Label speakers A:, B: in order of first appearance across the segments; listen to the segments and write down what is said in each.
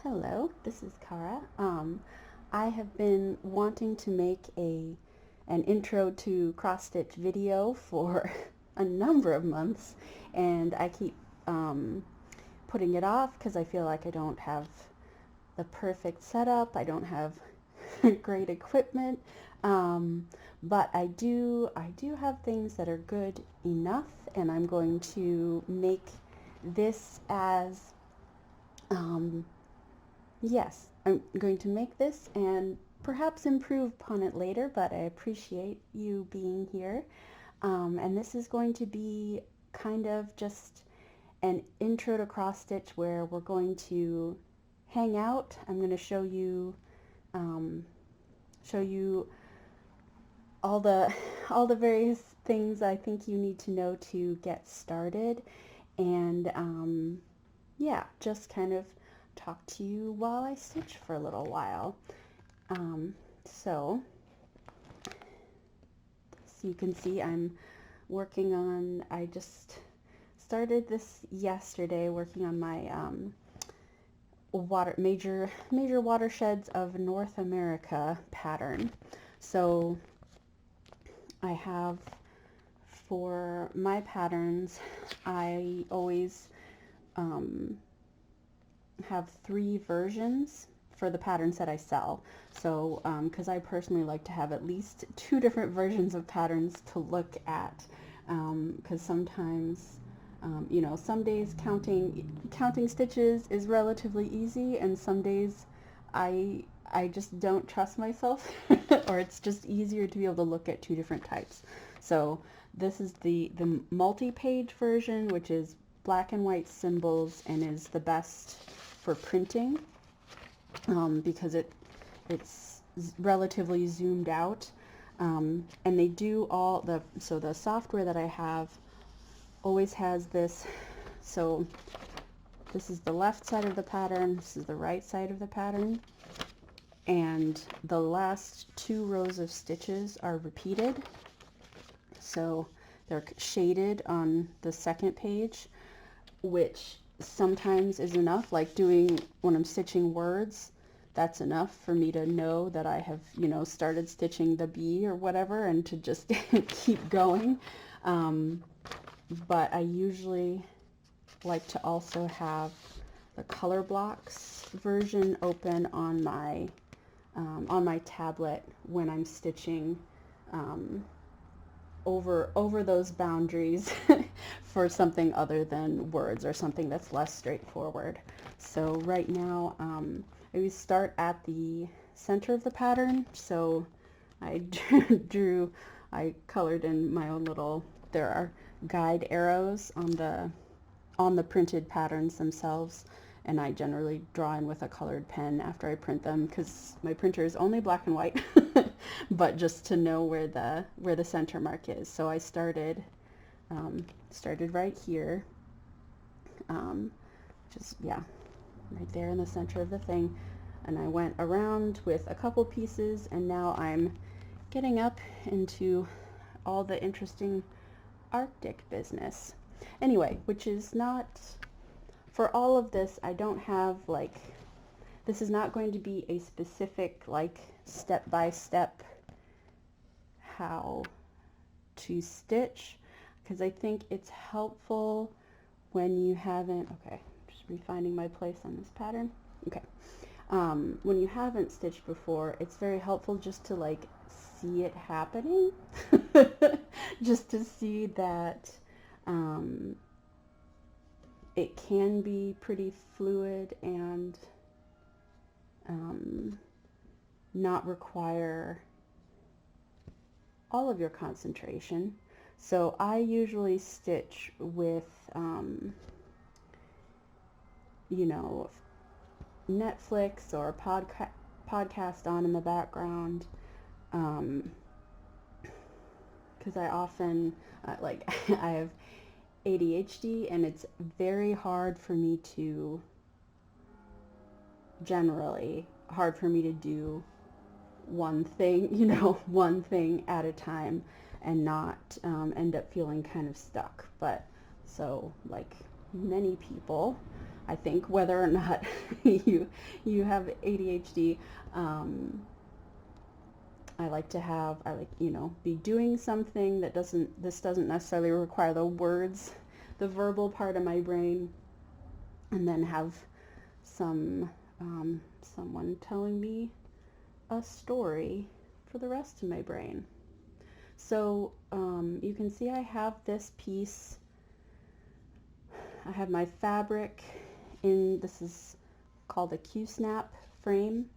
A: Hello, this is Kara. I have been wanting to make an intro to cross stitch video for a number of months, and I keep putting it off because I feel like I don't have the perfect setup. I don't have great equipment, but I do have things that are good enough, and I'm going to make this as um, yes, I'm going to make this and perhaps improve upon it later, but I appreciate you being here. And this is going to be kind of just an intro to cross stitch where we're going to hang out. I'm going to um, show you all the all the various things I think you need to know to get started, and yeah, just kind of talk to you while I stitch for a little while. Um, so, so you can see I just started this yesterday working on my major watersheds of North America pattern. So I have, for my patterns, I always have 3 versions for the patterns that I sell. So, because I personally like to have at least 2 different versions of patterns to look at, because sometimes, some days counting stitches is relatively easy, and some days I just don't trust myself, or it's just easier to be able to look at 2 different types. So this is the multi-page version, which is black and white symbols and is the best for printing, because it's relatively zoomed out, and they do so the software that I have always has this. So this is the left side of the pattern, this is the right side of the pattern, and the last 2 rows of stitches are repeated, so they're shaded on the second page, which sometimes is enough, like when I'm stitching words, that's enough for me to know that I have, started stitching the bee or whatever, and to just keep going. But I usually like to also have the color blocks version open on my tablet when I'm stitching over those boundaries for something other than words, or something that's less straightforward. So right now, I always start at the center of the pattern. So I I colored in my own there are guide arrows on the printed patterns themselves, and I generally draw in with a colored pen after I print them, because my printer is only black and white, but just to know where the center mark is. So I started right here, just, yeah, right there in the center of the thing, and I went around with a couple pieces, and now I'm getting up into all the interesting Arctic business. Anyway, which is not, for all of this, I don't have, this is not going to be a specific, step-by-step how to stitch, because I think it's helpful when you haven't, okay, just refinding my place on this pattern. Okay. When you haven't stitched before, it's very helpful just to see it happening, just to see that it can be pretty fluid and not require all of your concentration. So I usually stitch with, Netflix or podcast on in the background, because I often, I have ADHD, and it's very hard for me to, generally, hard for me to do one thing, one thing at a time, and not end up feeling kind of stuck. But so, like many people, I think, whether or not you have ADHD. I like to have, I like, be doing something that this doesn't necessarily require the words, the verbal part of my brain, and then have someone telling me a story for the rest of my brain. So you can see I have this piece. I have my fabric this is called a Q-snap frame.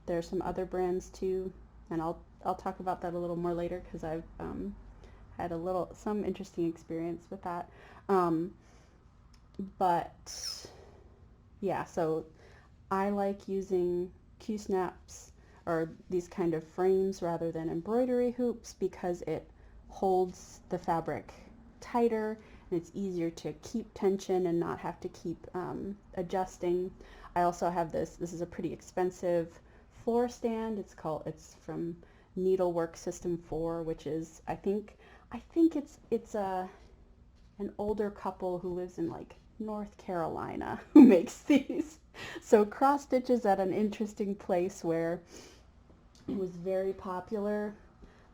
A: There's some other brands too, and I'll talk about that a little more later because I've had some interesting experience with that. But yeah, so I like using Q-snaps or these kind of frames rather than embroidery hoops because it holds the fabric tighter and it's easier to keep tension and not have to keep adjusting. I also have this is a pretty expensive floor stand. It's from Needlework System 4, which is I think it's an older couple who lives in like North Carolina who makes these. So cross stitch is at an interesting place where it was very popular.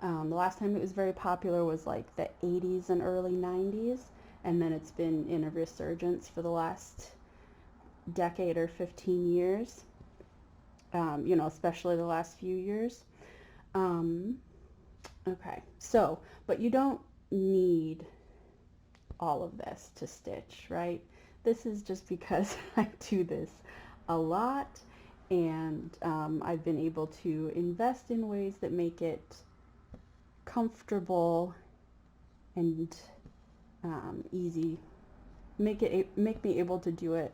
A: The last time it was very popular was like the 80s and early 90s, and then it's been in a resurgence for the last decade or 15 years, especially the last few years. Okay, so, but you don't need all of this to stitch, right? This is just because I do this a lot, and I've been able to invest in ways that make it comfortable and easy, make me able to do it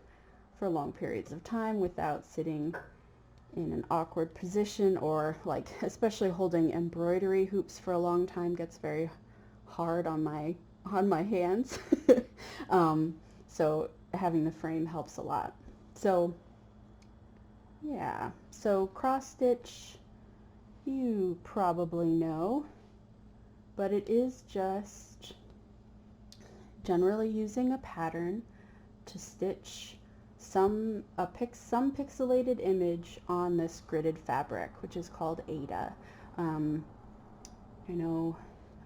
A: for long periods of time without sitting in an awkward position, or like especially holding embroidery hoops for a long time gets very hard on my hands. So having the frame helps a lot. So yeah, so cross stitch you probably know, but it is just generally using a pattern to stitch some pixelated image on this gridded fabric, which is called Ada. I know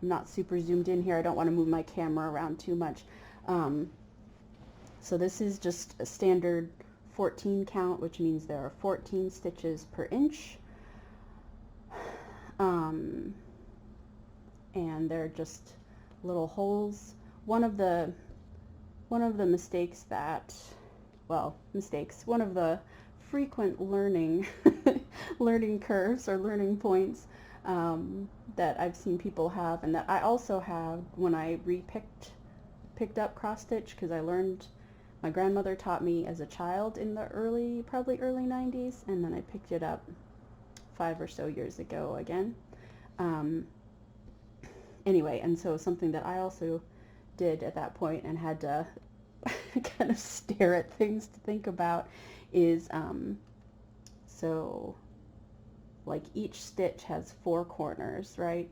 A: I'm not super zoomed in here. I don't want to move my camera around too much. So this is just a standard 14 count, which means there are 14 stitches per inch. And they're just little holes. One of the mistakes one of the frequent learning curves or learning points that I've seen people have, and that I also have when I picked up cross stitch, because my grandmother taught me as a child in the probably early 90s, and then I picked it up 5 or so years ago again. Anyway, and so something that I also did at that point and had to kind of stare at things to think about is, so like each stitch has 4 corners, right?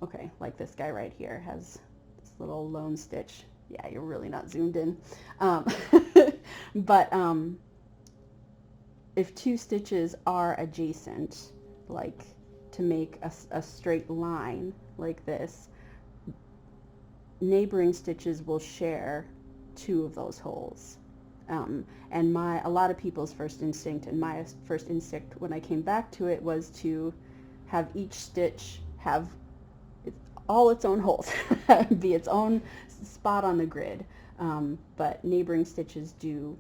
A: Okay, like this guy right here has this little lone stitch. Yeah, you're really not zoomed in. But if 2 stitches are adjacent, like to make a straight line like this, neighboring stitches will share 2 of those holes. And a lot of people's first instinct, and my first instinct when I came back to it, was to have each stitch have all its own holes, be its own spot on the grid. But neighboring stitches do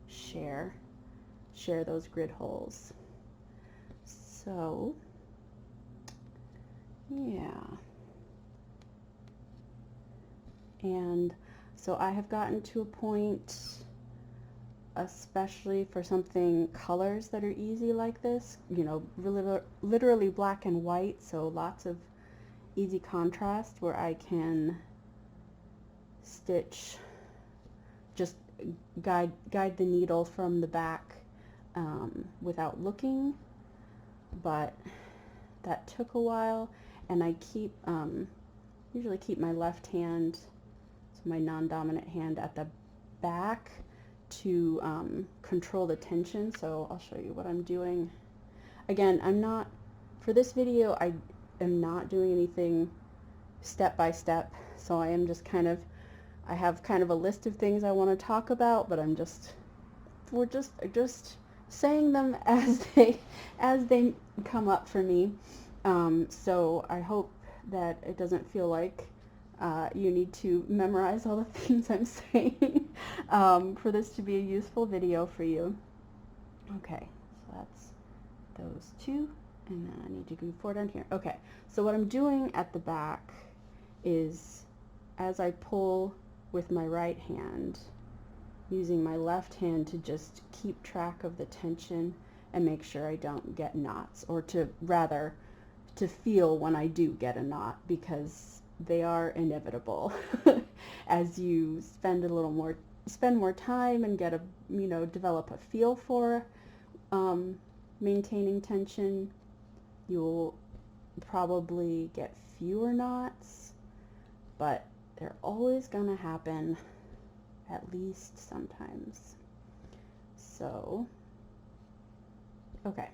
A: share those grid holes. So yeah. And so I have gotten to a point, especially for colors that are easy like this, really, literally black and white, so lots of easy contrast, where I can stitch, just guide the needle from the back without looking, but that took a while, and I usually keep my left hand my non-dominant hand at the back to control the tension. So I'll show you what I'm doing. Again, for this video, I am not doing anything step by step. So I am just I have kind of a list of things I want to talk about, but we're just saying them as they come up for me. So I hope that it doesn't feel like you need to memorize all the things I'm saying for this to be a useful video for you. Okay, so that's those two, and then I need to go forward down here. Okay, so what I'm doing at the back is, as I pull with my right hand, using my left hand to just keep track of the tension and make sure I don't get knots, or to feel when I do get a knot, because they are inevitable as you spend more time and get develop a feel for maintaining tension. You'll probably get fewer knots, but they're always gonna happen, at least sometimes. So, okay.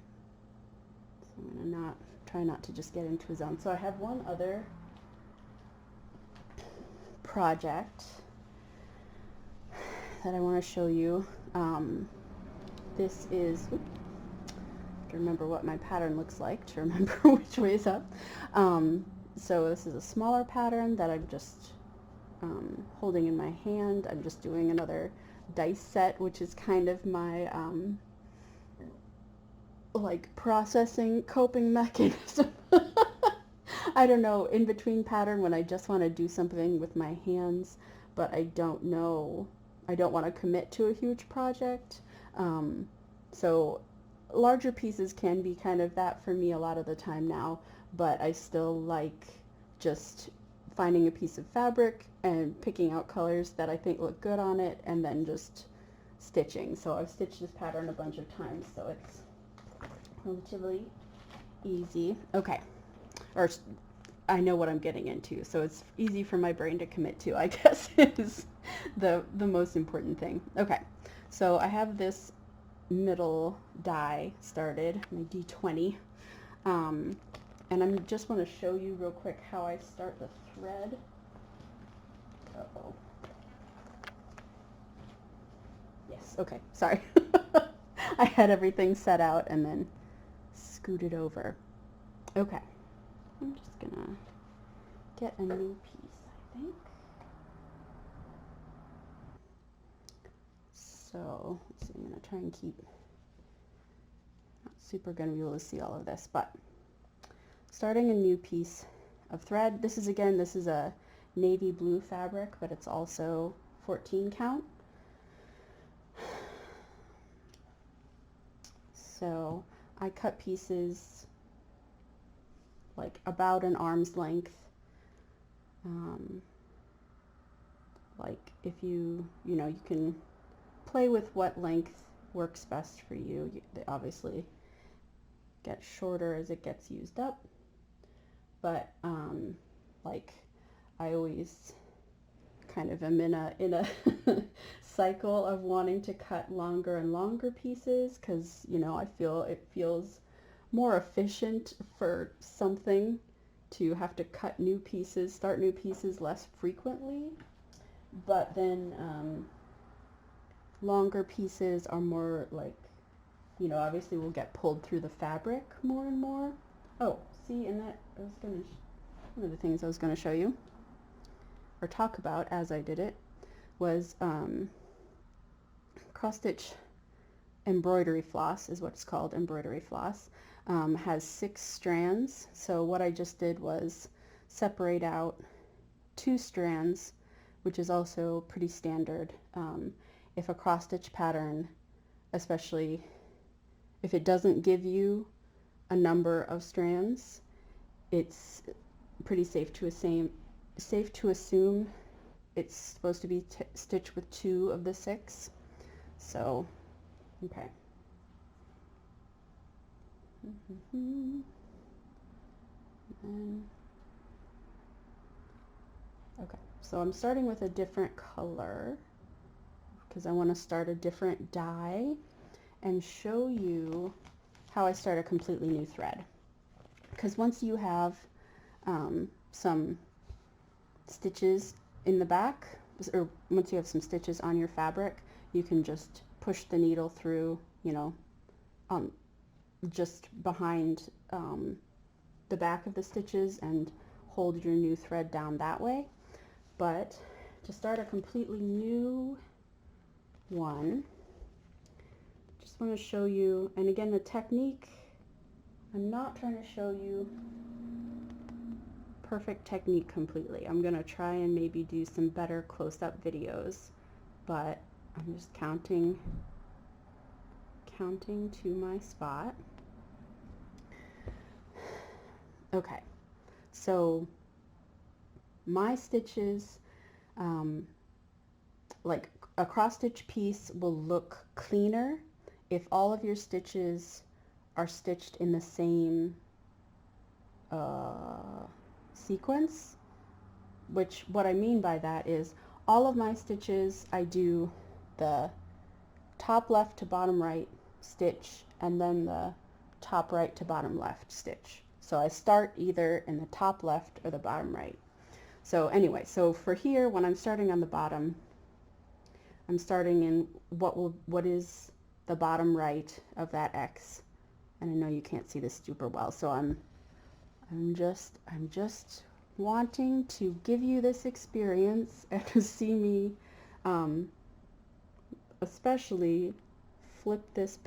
A: So I'm gonna try not to just get into a zone. So I have one other project that I want to show you. This is, to remember what my pattern looks like, to remember which way is up. So this is a smaller pattern that I'm just holding in my hand. I'm just doing another dice set, which is kind of my like processing coping mechanism. I don't know, in between pattern, when I just want to do something with my hands, but I don't want to commit to a huge project. So larger pieces can be kind of that for me a lot of the time now, but I still like just finding a piece of fabric and picking out colors that I think look good on it, and then just stitching. So I've stitched this pattern a bunch of times, so it's relatively easy. Okay, or I know what I'm getting into, so it's easy for my brain to commit to, I guess, is the most important thing. Okay, so I have this middle die started, my D20, and I just want to show you real quick how I start the thread. Uh-oh. Yes, okay, sorry. I had everything set out and then scooted over. Okay, I'm just gonna get a new piece, I think. So, let's see, I'm gonna try and keep, not super gonna be able to see all of this, but starting a new piece of thread. This is a navy blue fabric, but it's also 14 count. So I cut pieces like about an arm's length. Like if you can play with what length works best for you. They obviously get shorter as it gets used up, but like I always kind of am in a cycle of wanting to cut longer and longer pieces, because I feel it feels more efficient for something to have to start new pieces less frequently. But then longer pieces are more like, obviously will get pulled through the fabric more and more. Oh, see, and that one of the things I was going to show you or talk about as I did it was cross stitch embroidery floss is what it's called. Embroidery floss has 6 strands. So what I just did was separate out 2 strands, which is also pretty standard. If a cross stitch pattern, especially if it doesn't give you a number of strands, it's pretty safe to assume it's supposed to be stitched with 2 of the 6. So, okay. And, okay, So I'm starting with a different color because I want to start a different dye and show you how I start a completely new thread. Because once you have some stitches in the back, or once you have some stitches on your fabric, you can just push the needle through, you know, just behind the back of the stitches and hold your new thread down that way. But to start a completely new one, just want to show you, and again, the technique, I'm not trying to show you perfect technique completely. I'm going to try and maybe do some better close-up videos, but I'm just counting to my spot. Okay, so my stitches, like a cross stitch piece will look cleaner if all of your stitches are stitched in the same sequence, which what I mean by that is all of my stitches, I do the top left to bottom right stitch and then the top right to bottom left stitch. So I start either in the top left or the bottom right. So anyway, so for here, when I'm starting on the bottom, I'm starting in what is the bottom right of that X. And I know you can't see this super well, so I'm just wanting to give you this experience and to see me especially flip this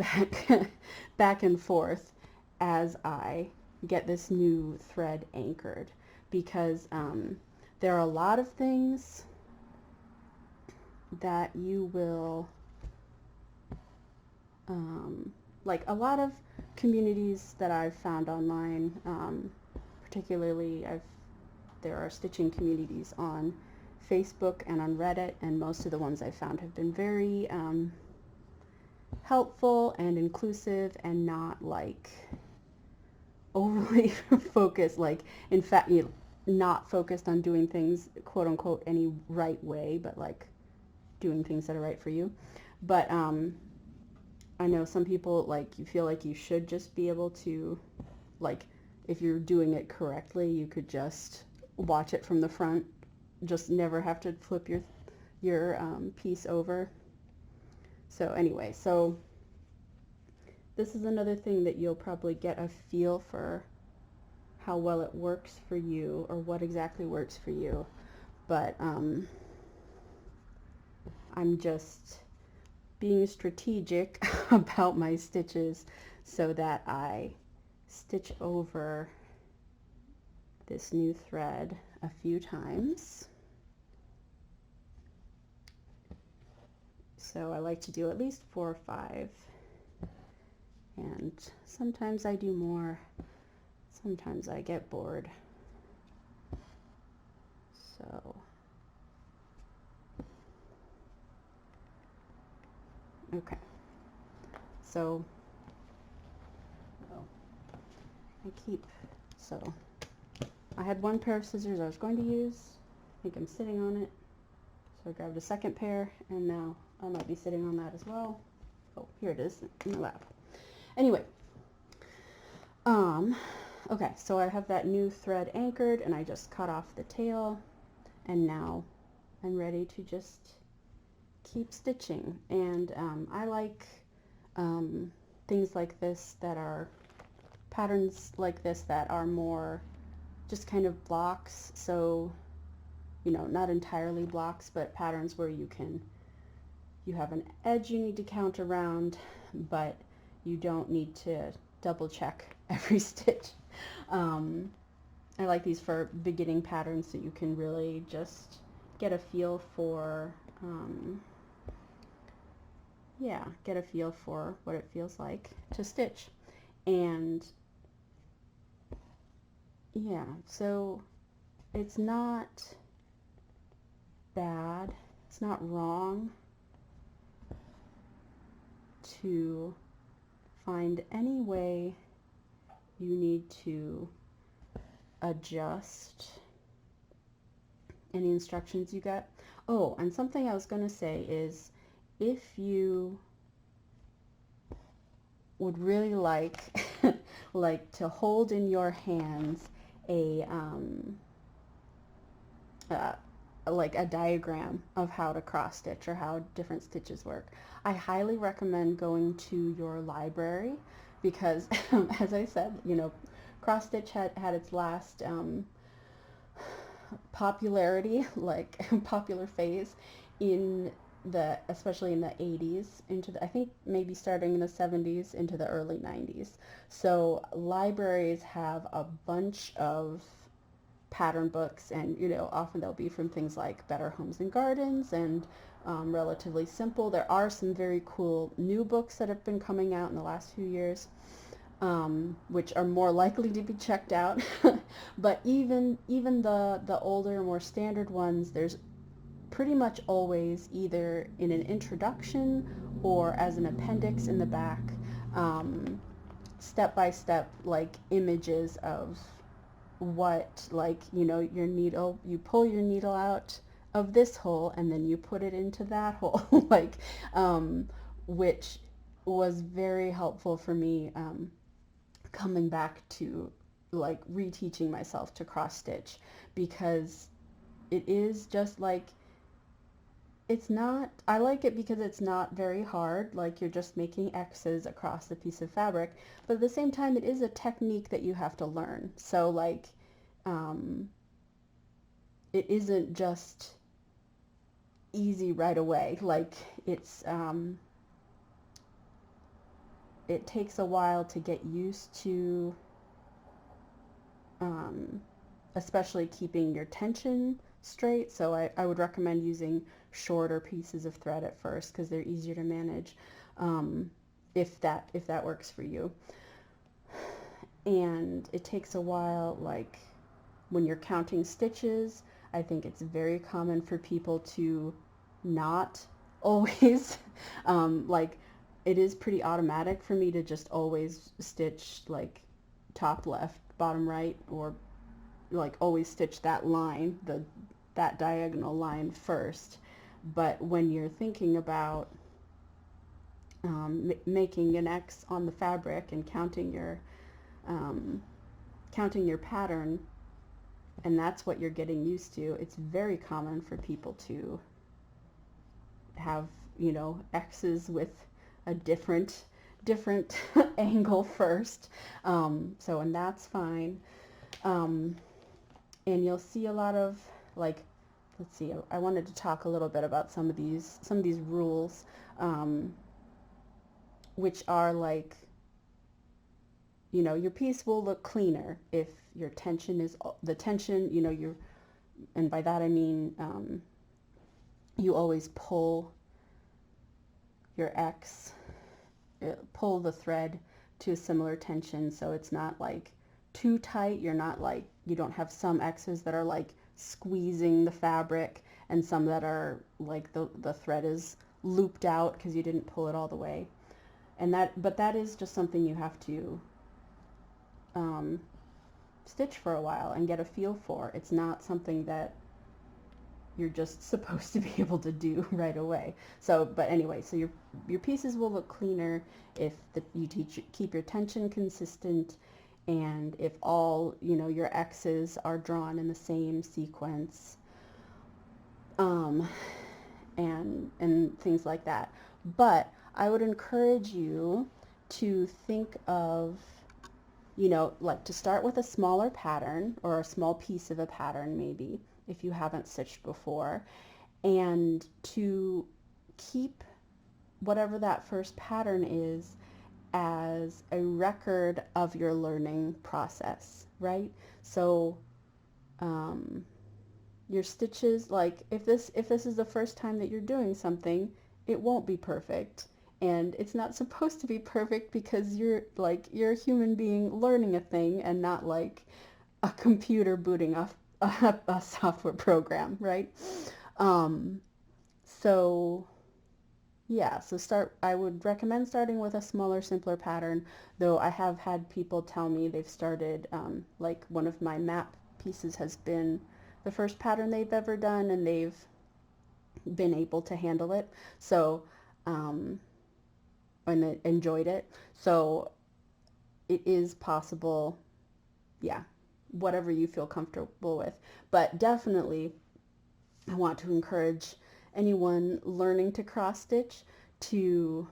A: back and forth as I get this new thread anchored, because there are a lot of things that you will like a lot of communities that I've found online, particularly there are stitching communities on Facebook and on Reddit, and most of the ones I found have been very helpful and inclusive and not like overly focused, like in fact not focused on doing things quote unquote any right way, but like doing things that are right for you. But I know some people, like, you feel like you should just be able to, like, if you're doing it correctly, you could just watch it from the front, just never have to flip your piece over. So anyway, so this is another thing that you'll probably get a feel for how well it works for you, or what exactly works for you. But I'm just being strategic about my stitches so that I stitch over this new thread a few times. So I like to do at least 4 or 5, and sometimes I do more, sometimes I get bored. So okay, so I had one pair of scissors I was going to use. I think I'm sitting on it, so I grabbed a second pair, and now I might be sitting on that as well. Oh, here it is in my lap. Anyway, okay, so I have that new thread anchored, and I just cut off the tail, and now I'm ready to just keep stitching. And I like things like this that are patterns like this that are more just kind of blocks, so you know, not entirely blocks, but patterns where you have an edge you need to count around, but you don't need to double check every stitch. I like these for beginning patterns, so you can really just get a feel for get a feel for what it feels like to stitch. And yeah, so it's not bad, it's not wrong to find any way you need to adjust any instructions you get. Oh, and something I was going to say is if you would really like like to hold in your hands a uh, like a diagram of how to cross stitch or how different stitches work, I highly recommend going to your library because as I said, cross stitch had its last popularity, like popular phase in especially in the 80s into I think maybe starting in the 70s into the early 90s. So libraries have a bunch of pattern books, and often they'll be from things like Better Homes and Gardens and Relatively Simple. There are some very cool new books that have been coming out in the last few years, which are more likely to be checked out. But even the older, more standard ones, there's pretty much always either in an introduction or as an appendix in the back, step by step like images of what, like, your needle, you pull your needle out of this hole and then you put it into that hole, like, which was very helpful for me, coming back to like reteaching myself to cross stitch, because it is just like, it's not, I like it because it's not very hard, like you're just making X's across the piece of fabric, but at the same time it is a technique that you have to learn. So like, it isn't just easy right away. Like it takes a while to get used to, especially keeping your tension straight. So I would recommend using shorter pieces of thread at first because they're easier to manage, if that works for you. And it takes a while, like when you're counting stitches, I think it's very common for people to not always, like it is pretty automatic for me to just always stitch like top left, bottom right, or like always stitch that line, that diagonal line first. But when you're thinking about making an X on the fabric and counting your pattern, and that's what you're getting used to, it's very common for people to have, X's with a different angle first. And that's fine. And you'll see a lot of, like, let's see, I wanted to talk a little bit about some of these rules, which are like, your piece will look cleaner if your tension is, and by that I mean, you always pull your X, pull the thread to a similar tension, so it's not like too tight. You're not like, you don't have some X's that are like squeezing the fabric and some that are like the thread is looped out because you didn't pull it all the way. But that is just something you have to stitch for a while and get a feel for. It's not something that you're just supposed to be able to do right away. So, but anyway, so your pieces will look cleaner if you keep your tension consistent, and if all, your X's are drawn in the same sequence, and things like that. But I would encourage you to think of, like to start with a smaller pattern or a small piece of a pattern maybe, if you haven't stitched before, and to keep whatever that first pattern is as a record of your learning process, right? So your stitches, like if this is the first time that you're doing something, it won't be perfect. And it's not supposed to be perfect because you're a human being learning a thing and not like a computer booting off a software program, right? So yeah, so I would recommend starting with a smaller, simpler pattern, though I have had people tell me they've started, like one of my map pieces has been the first pattern they've ever done, and they've been able to handle it. So, and enjoyed it. So it is possible, yeah, whatever you feel comfortable with. But definitely, I want to encourage anyone learning to cross stitch to,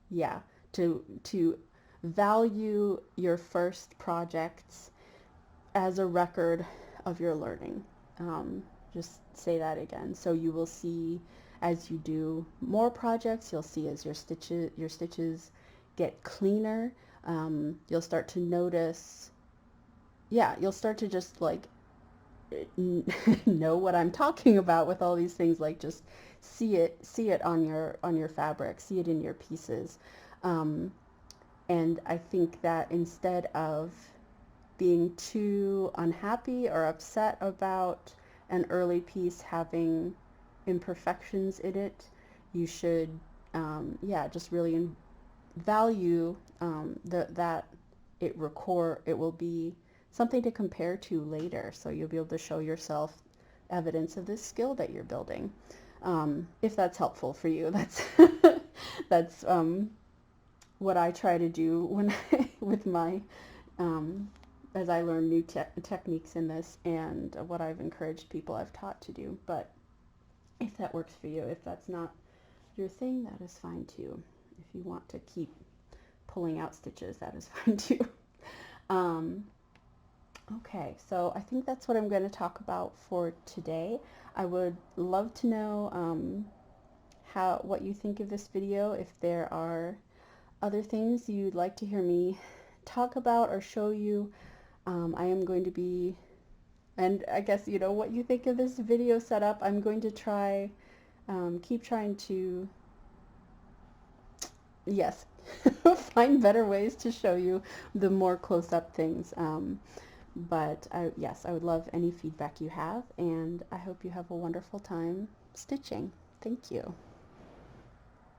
A: yeah, to value your first projects as a record of your learning. Just say that again. So you will see as you do more projects, you'll see as your stitches get cleaner. You'll start to notice, yeah, you'll start to just like know what I'm talking about with all these things. Like just see it on your fabric, see it in your pieces. And I think that instead of being too unhappy or upset about an early piece having imperfections in it, you should, yeah, just really value that it will be something to compare to later. So you'll be able to show yourself evidence of this skill that you're building. If that's helpful for you, that's what I try to do when with my as I learn new techniques in this, and what I've encouraged people I've taught to do. But if that works for you, if that's not your thing, that is fine too. If you want to keep pulling out stitches, that is fine too. Okay, so I think that's what I'm going to talk about for today. I would love to know what you think of this video. If there are other things you'd like to hear me talk about or show you, I am going to be, and I guess you know what you think of this video setup. I'm going to try, keep trying to, yes, find better ways to show you the more close-up things. But yes, I would love any feedback you have, and I hope you have a wonderful time stitching. Thank you.